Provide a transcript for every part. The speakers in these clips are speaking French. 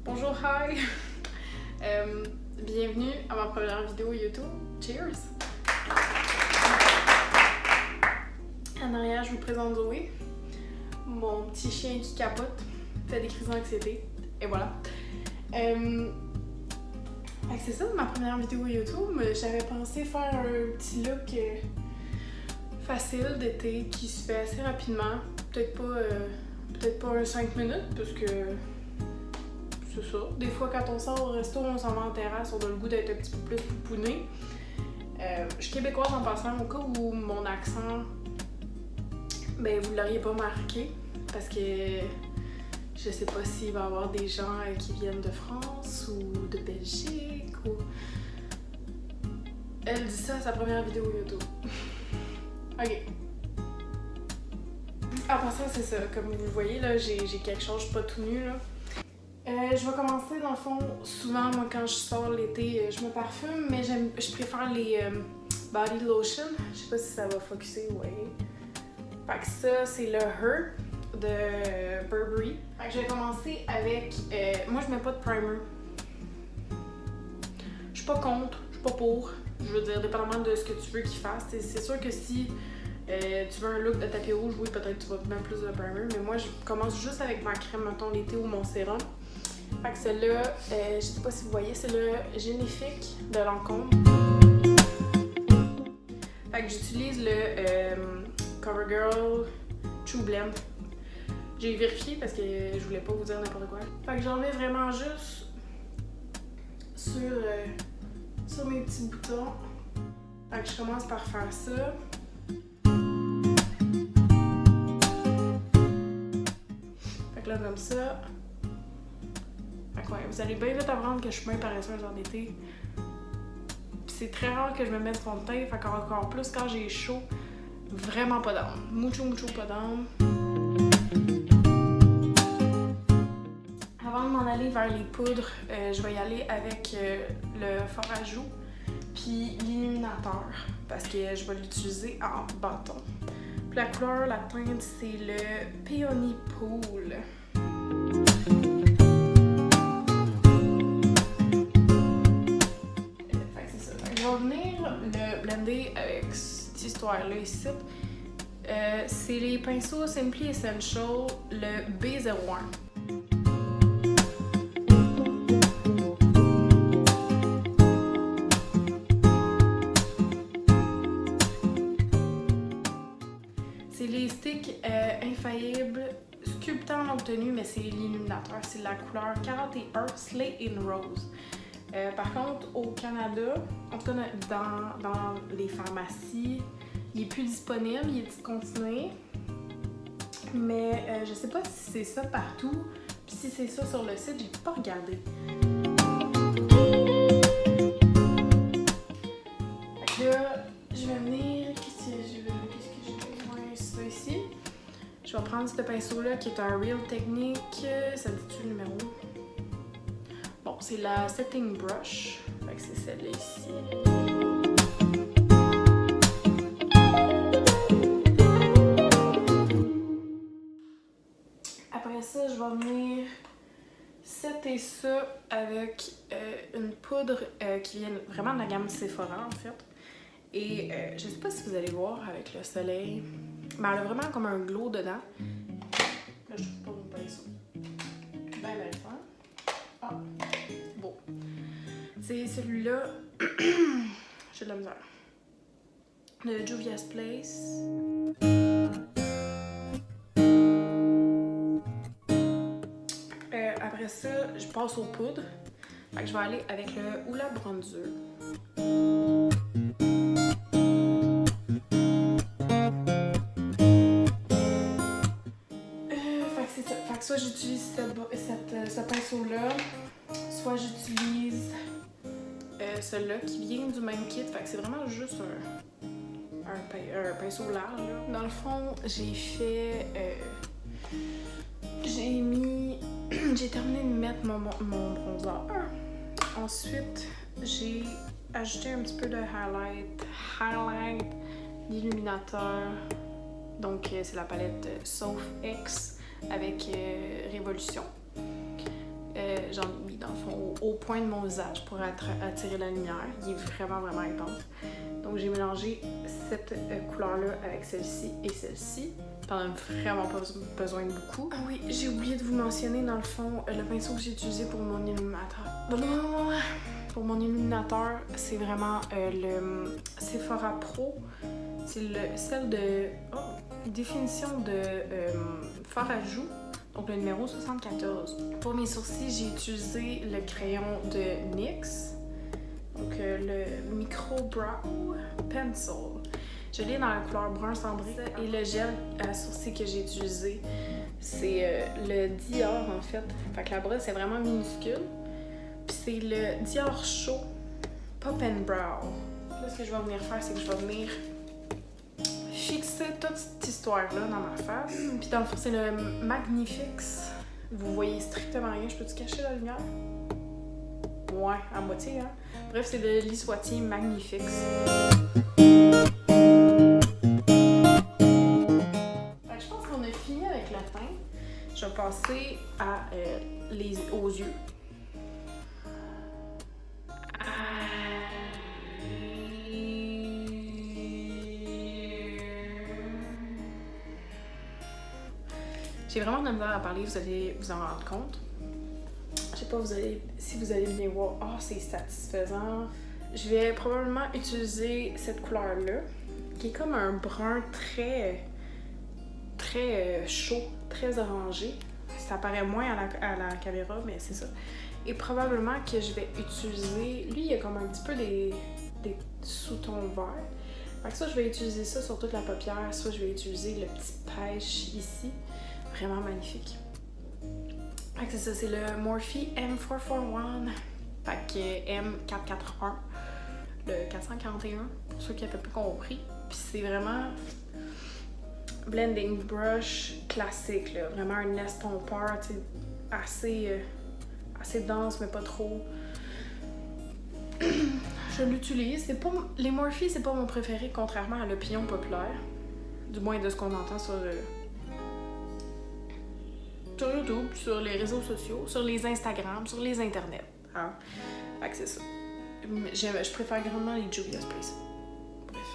Bonjour, hi! Bienvenue à ma première vidéo YouTube. Cheers! En arrière, je vous présente Zoé, mon petit chien qui capote, fait des crises d'anxiété, et voilà. C'est ça, ma première vidéo YouTube. J'avais pensé faire un petit look facile d'été qui se fait assez rapidement. Peut-être pas un 5 minutes, parce que c'est ça. Des fois, quand on sort au resto, on s'en va en terrasse, on a le goût d'être un petit peu plus pouponné. Je suis québécoise en passant, au cas où mon accent, vous l'auriez pas marqué, parce que je sais pas s'il va y avoir des gens qui viennent de France ou de Belgique ou... Elle dit ça à sa première vidéo YouTube. Ok. En passant, c'est ça. Comme vous le voyez, là, j'ai quelque chose, je suis pas tout nu, là. Je vais commencer, dans le fond, souvent, moi, quand je sors l'été, je me parfume, mais je préfère les body lotion. Je sais pas si ça va focusser, ouais. Fait que ça, c'est le Her de Burberry. Fait que je vais commencer avec... moi, je mets pas de primer. Je suis pas contre, je suis pas pour. Je veux dire, dépendamment de ce que tu veux qu'il fasse. C'est sûr que si tu veux un look de tapis rouge, oui, peut-être tu vas mettre plus de primer. Mais moi, je commence juste avec ma crème, mettons, l'été ou mon sérum. Fait que celle-là, je sais pas si vous voyez, c'est le Génifique de Lancôme. Fait que j'utilise le CoverGirl True Blend. J'ai vérifié parce que je voulais pas vous dire n'importe quoi. Fait que j'en mets vraiment juste sur mes petits boutons. Fait que je commence par faire ça. Fait que là, comme ça. Fait que ouais, vous allez bien vite apprendre que je suis bien paresseuse en été. Pis c'est très rare que je me mette fond de teint, fait qu'encore plus quand j'ai chaud, vraiment pas d'âme. Mucho pas d'âme. Avant de m'en aller vers les poudres, je vais y aller avec le fard à joues puis l'illuminateur parce que je vais l'utiliser en bâton. Puis la couleur, la teinte, c'est le Peony Pool. C'est ça. Je vais venir le blender avec cette histoire-là ici. C'est les pinceaux Simply Essential, le B01. C'est les sticks infaillibles, sculptants en obtenu, mais c'est l'illuminateur. C'est la couleur 41 Slate in Rose. Par contre, au Canada, en tout cas dans les pharmacies, il est plus disponible, il est discontinué. Mais je sais pas si c'est ça partout. Puis si c'est ça sur le site, j'ai pas regardé. Fait que là, je vais venir. Qu'est-ce que j'ai besoin? C'est ça ici. Je vais prendre ce pinceau-là qui est un Real Technique. Ça dit-tu le numéro? Bon, c'est la Setting Brush. Fait que c'est celle-là ici. Après ça, je vais venir setter ça avec une poudre qui vient vraiment de la gamme Sephora en fait. Et je sais pas si vous allez voir avec le soleil, mais elle a vraiment comme un glow dedans. Là, je trouve pas mon pinceau. Ben fin. Ah, bon. C'est celui-là. J'ai de la misère. Le Juvia's Place. Après ça, je passe aux poudres. Fait que je vais aller avec le Hoola Bronzer. C'est ça. Fait que soit j'utilise ce pinceau-là, soit j'utilise celui-là qui vient du même kit. Fait que c'est vraiment juste un pinceau large. Là. Dans le fond, j'ai fait... j'ai terminé de mettre mon bronzer. Ensuite, j'ai ajouté un petit peu de highlight, d'illuminateur. Donc, c'est la palette Soft X avec Révolution. j'en ai mis dans le fond au point de mon visage pour attirer la lumière. Il est vraiment, vraiment intense. Donc j'ai mélangé cette couleur-là avec celle-ci et celle-ci. T'en as vraiment pas besoin de beaucoup. Ah oui, j'ai oublié de vous mentionner dans le fond le pinceau que j'ai utilisé pour mon illuminateur. Pour mon illuminateur, c'est vraiment le Sephora Pro. C'est celle de définition de fard à joues, donc le numéro 74. Pour mes sourcils, j'ai utilisé le crayon de NYX, donc le Micro Brow Pencil. Je l'ai dans la couleur brun cendré. Et le gel à sourcils que j'ai utilisé, c'est le Dior en fait. Fait que la brosse est vraiment minuscule. Puis c'est le Dior Show Pop and Brow. Là, ce que je vais venir faire, c'est que je vais venir fixer toute cette histoire-là dans ma face. Puis dans le fond, c'est le Magnifix. Vous voyez strictement rien. Je peux-tu cacher la lumière? Ouais, à moitié, hein? Bref, c'est le Lissoitier Magnifix. Je pense qu'on a fini avec la teinte. Je vais passer aux yeux. J'ai vraiment de la misère à parler, vous allez vous en rendre compte. Je sais pas si vous allez bien voir. Oh, c'est satisfaisant. Je vais probablement utiliser cette couleur-là, qui est comme un brun très chaud, très orangé. Ça paraît moins à la caméra, mais c'est ça. Et probablement que je vais utiliser... Lui, il y a comme un petit peu des sous-tons verts. Fait que ça, je vais utiliser ça sur toute la paupière. Soit je vais utiliser le petit pêche ici. Vraiment magnifique. Fait que c'est ça, c'est le Morphe M441. Fait que M441. Le 441, pour ceux qui n'avaient pas compris. Puis c'est vraiment blending brush classique, là. Vraiment un estompeur, tu sais, assez dense, mais pas trop. Je l'utilise. Les Morphe, c'est pas mon préféré, contrairement à l'opinion populaire. Du moins de ce qu'on entend sur YouTube, sur les réseaux sociaux, sur les Instagram, sur les internets. Hein? Fait que c'est ça. Je préfère grandement les Juvia's Place. Bref.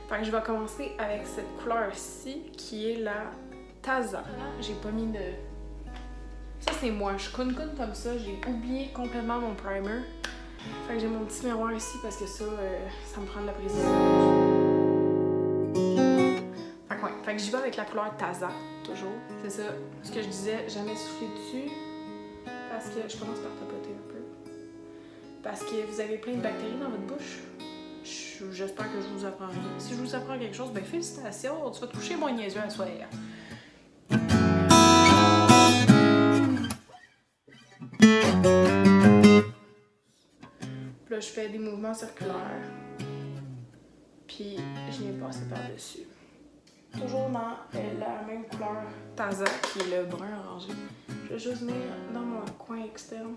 Fait que je vais commencer avec cette couleur-ci, qui est la Taza. J'ai pas mis de... Ça, c'est moi. Je conne comme ça. J'ai oublié complètement mon primer. Fait que j'ai mon petit miroir ici parce que ça me prend de la précision. Fait que j'y vais avec la couleur Taza, toujours. C'est ça. Ce que je disais, jamais souffler dessus. Parce que je commence par tapoter un peu. Parce que vous avez plein de bactéries dans votre bouche. J'espère que je vous apprends rien. Si je vous apprends quelque chose, ben félicitations, tu vas toucher mon niaiseux à soi. Puis là, je fais des mouvements circulaires. Puis je viens passer par-dessus. Toujours dans la même couleur Taza, qui est le brun orangé. Je vais juste venir dans mon coin externe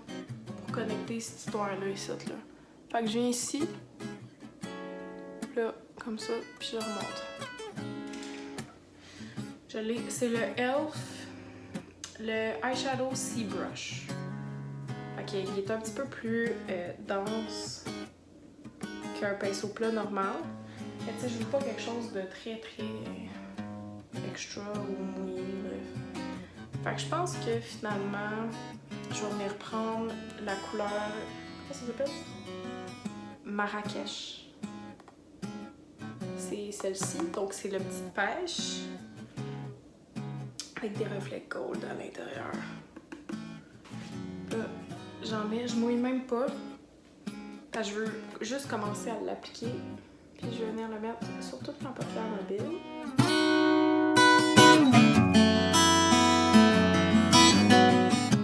pour connecter cette histoire-là ici. Là. Fait que je viens ici, là, comme ça, puis je remonte. C'est le e.l.f. le Eyeshadow Sea Brush. Fait qu'il est un petit peu plus dense qu'un pinceau plat normal. Mais tu sais, je veux pas quelque chose de très extra ou mouillé, bref. Fait que je pense que finalement, je vais venir prendre la couleur... Comment ça s'appelle? Marrakech. C'est celle-ci, donc c'est le petit pêche. Avec des reflets gold à l'intérieur. Là, j'en mets, je mouille même pas. Parce que je veux juste commencer à l'appliquer. Puis je vais venir le mettre sur toute ma paupière mobile.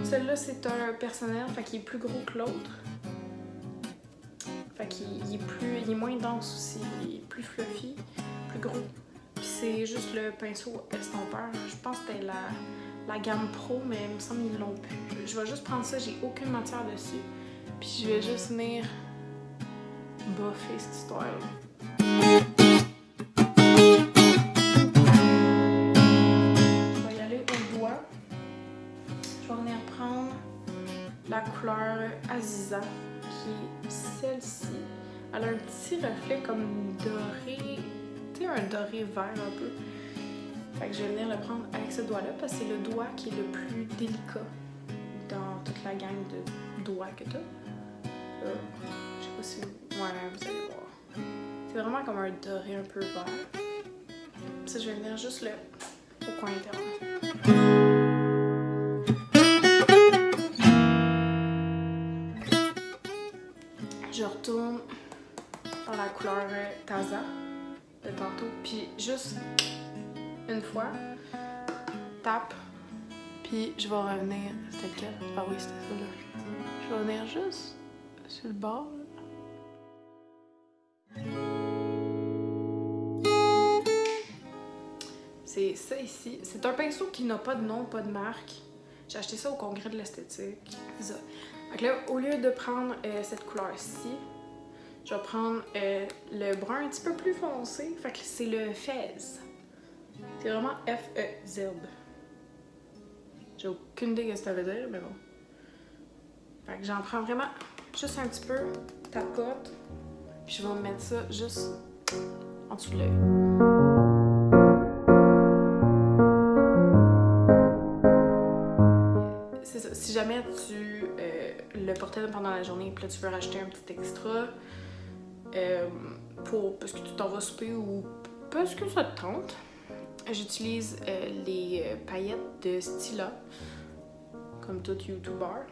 Celui-là, c'est un personnel, fait qu'il est plus gros que l'autre. Fait qu'il est moins dense aussi, il est plus fluffy, plus gros. Puis c'est juste le pinceau estompeur. Je pense que c'était la gamme Pro, mais il me semble qu'ils l'ont plus. Je vais juste prendre ça, j'ai aucune matière dessus. Puis je vais juste venir buffer cette histoire-là. Je vais y aller au doigt. Je vais venir prendre la couleur Aziza, qui est celle-ci. Elle a un petit reflet comme doré, tu sais, un doré vert un peu. Fait que je vais venir le prendre avec ce doigt-là parce que c'est le doigt qui est le plus délicat dans toute la gang de doigts que t'as. Je sais pas si vous allez voir. C'est vraiment comme un doré un peu vert. Ça, je vais venir juste là, au coin intérieur. Je retourne dans la couleur Taza de tantôt, puis juste une fois, tape, puis je vais revenir. C'était lequel? Ah oui, c'était ça là. Je vais revenir juste sur le bord. C'est ça ici. C'est un pinceau qui n'a pas de nom, pas de marque. J'ai acheté ça au congrès de l'esthétique. C'est ça. Donc là, au lieu de prendre cette couleur-ci, je vais prendre le brun un petit peu plus foncé. Fait que c'est le Fez. C'est vraiment F-E-Z. J'ai aucune idée de ce que ça veut dire, mais bon. Fait que j'en prends vraiment juste un petit peu, tapote, puis je vais me mettre ça juste en dessous de l'œil. C'est ça, si jamais tu le portais pendant la journée, puis là tu veux rajouter un petit extra, parce que tu t'en vas souper ou parce que ça te tente, j'utilise les paillettes de Stila, comme tout YouTuber,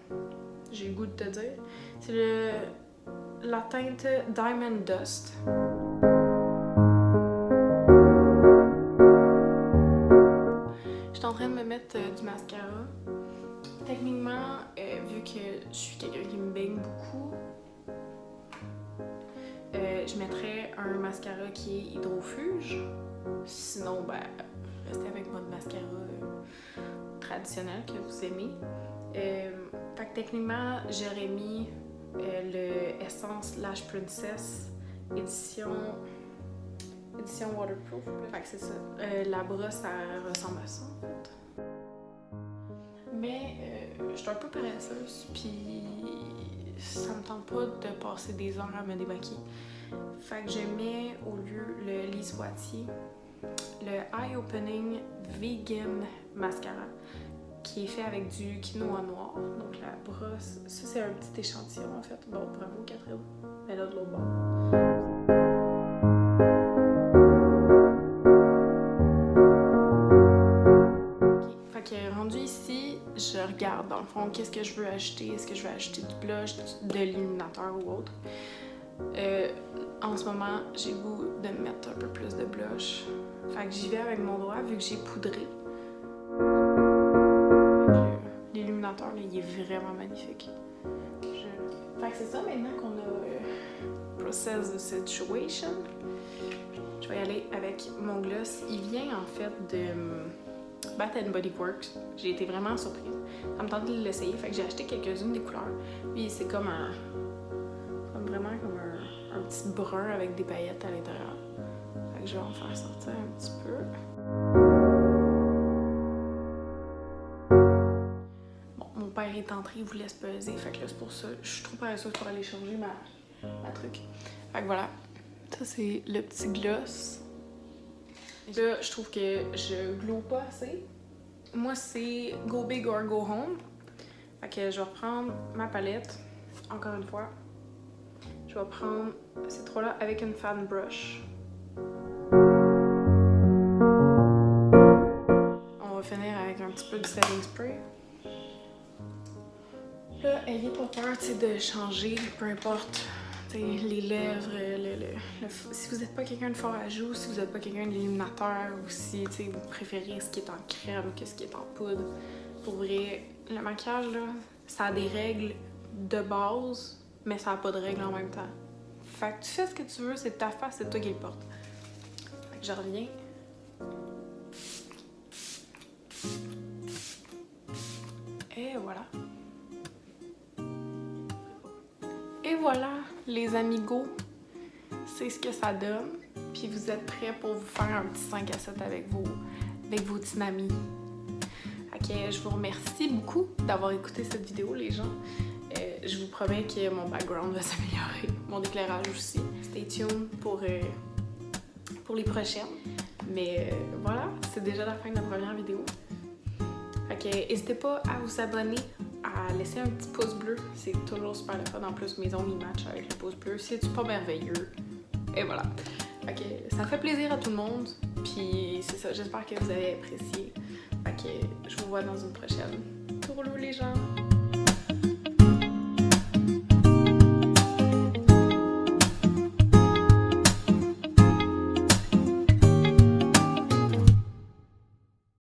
j'ai le goût de te dire. C'est la teinte Diamond Dust. Je suis en train de me mettre du mascara. Techniquement, vu que je suis quelqu'un qui me baigne beaucoup, je mettrais un mascara qui est hydrofuge. Sinon, ben, restez avec votre mascara traditionnel que vous aimez. Fait que techniquement, j'aurais mis le Essence Lash Princess édition waterproof. Fait que c'est ça. La brosse, elle ressemble à ça en fait. Mais je suis un peu paresseuse, puis ça me tente pas de passer des heures à me démaquiller. Fait que je mets au lieu le Lise Wattier, le Eye Opening Vegan Mascara, qui est fait avec du quinoa noir. Donc la brosse, ça c'est un petit échantillon en fait. Bon, bravo Catherine, mais là de l'autre bord. Rendu ici, je regarde dans le fond qu'est-ce que je veux acheter. Est-ce que je veux acheter du blush, de l'illuminateur ou autre. En ce moment, j'ai le goût de mettre un peu plus de blush. Fait que j'y vais avec mon doigt vu que j'ai poudré. L'illuminateur, il est vraiment magnifique. Fait que c'est ça, maintenant qu'on a Process the Situation, je vais y aller avec mon gloss. Il vient en fait de Bath & Body Works. J'ai été vraiment surprise. Ça me tentait de l'essayer, fait que j'ai acheté quelques-unes des couleurs. Puis c'est comme vraiment comme un petit brun avec des paillettes à l'intérieur. Fait que je vais en faire sortir un petit peu. Bon, mon père est entré, il voulait se peser, fait que là c'est pour ça. Je suis trop paresseuse pour aller changer ma truc. Fait que voilà. Ça c'est le petit gloss. Là, je trouve que je glow pas assez. Moi, c'est Go Big or Go Home. Fait que je vais reprendre ma palette, encore une fois. Je vais prendre ces trois-là avec une fan brush. On va finir avec un petit peu de setting spray. Là, ayez pas peur de changer, peu importe. Les lèvres, si vous n'êtes pas quelqu'un de fort à joues, si vous n'êtes pas quelqu'un d'illuminateur, ou si vous préférez ce qui est en crème que ce qui est en poudre. Pour vrai, le maquillage, là, ça a des règles de base, mais ça n'a pas de règles en même temps. Fait que tu fais ce que tu veux, c'est ta face, c'est toi qui le porte. Fait que je reviens. Et voilà. Et voilà, les amigos, c'est ce que ça donne. Puis vous êtes prêts pour vous faire un petit 5 à 7 avec vos petits amis. Ok, je vous remercie beaucoup d'avoir écouté cette vidéo, les gens. je vous promets que mon background va s'améliorer, mon éclairage aussi. Stay tuned pour les prochaines. Mais voilà, c'est déjà la fin de la première vidéo. Fait que n'hésitez pas à vous abonner, à laisser un petit pouce bleu. C'est toujours super le fun. En plus, mes ongles ils matchent avec le pouce bleu. C'est-tu pas merveilleux? Et voilà. Fait que ça fait plaisir à tout le monde. Puis c'est ça, j'espère que vous avez apprécié. Fait que je vous vois dans une prochaine.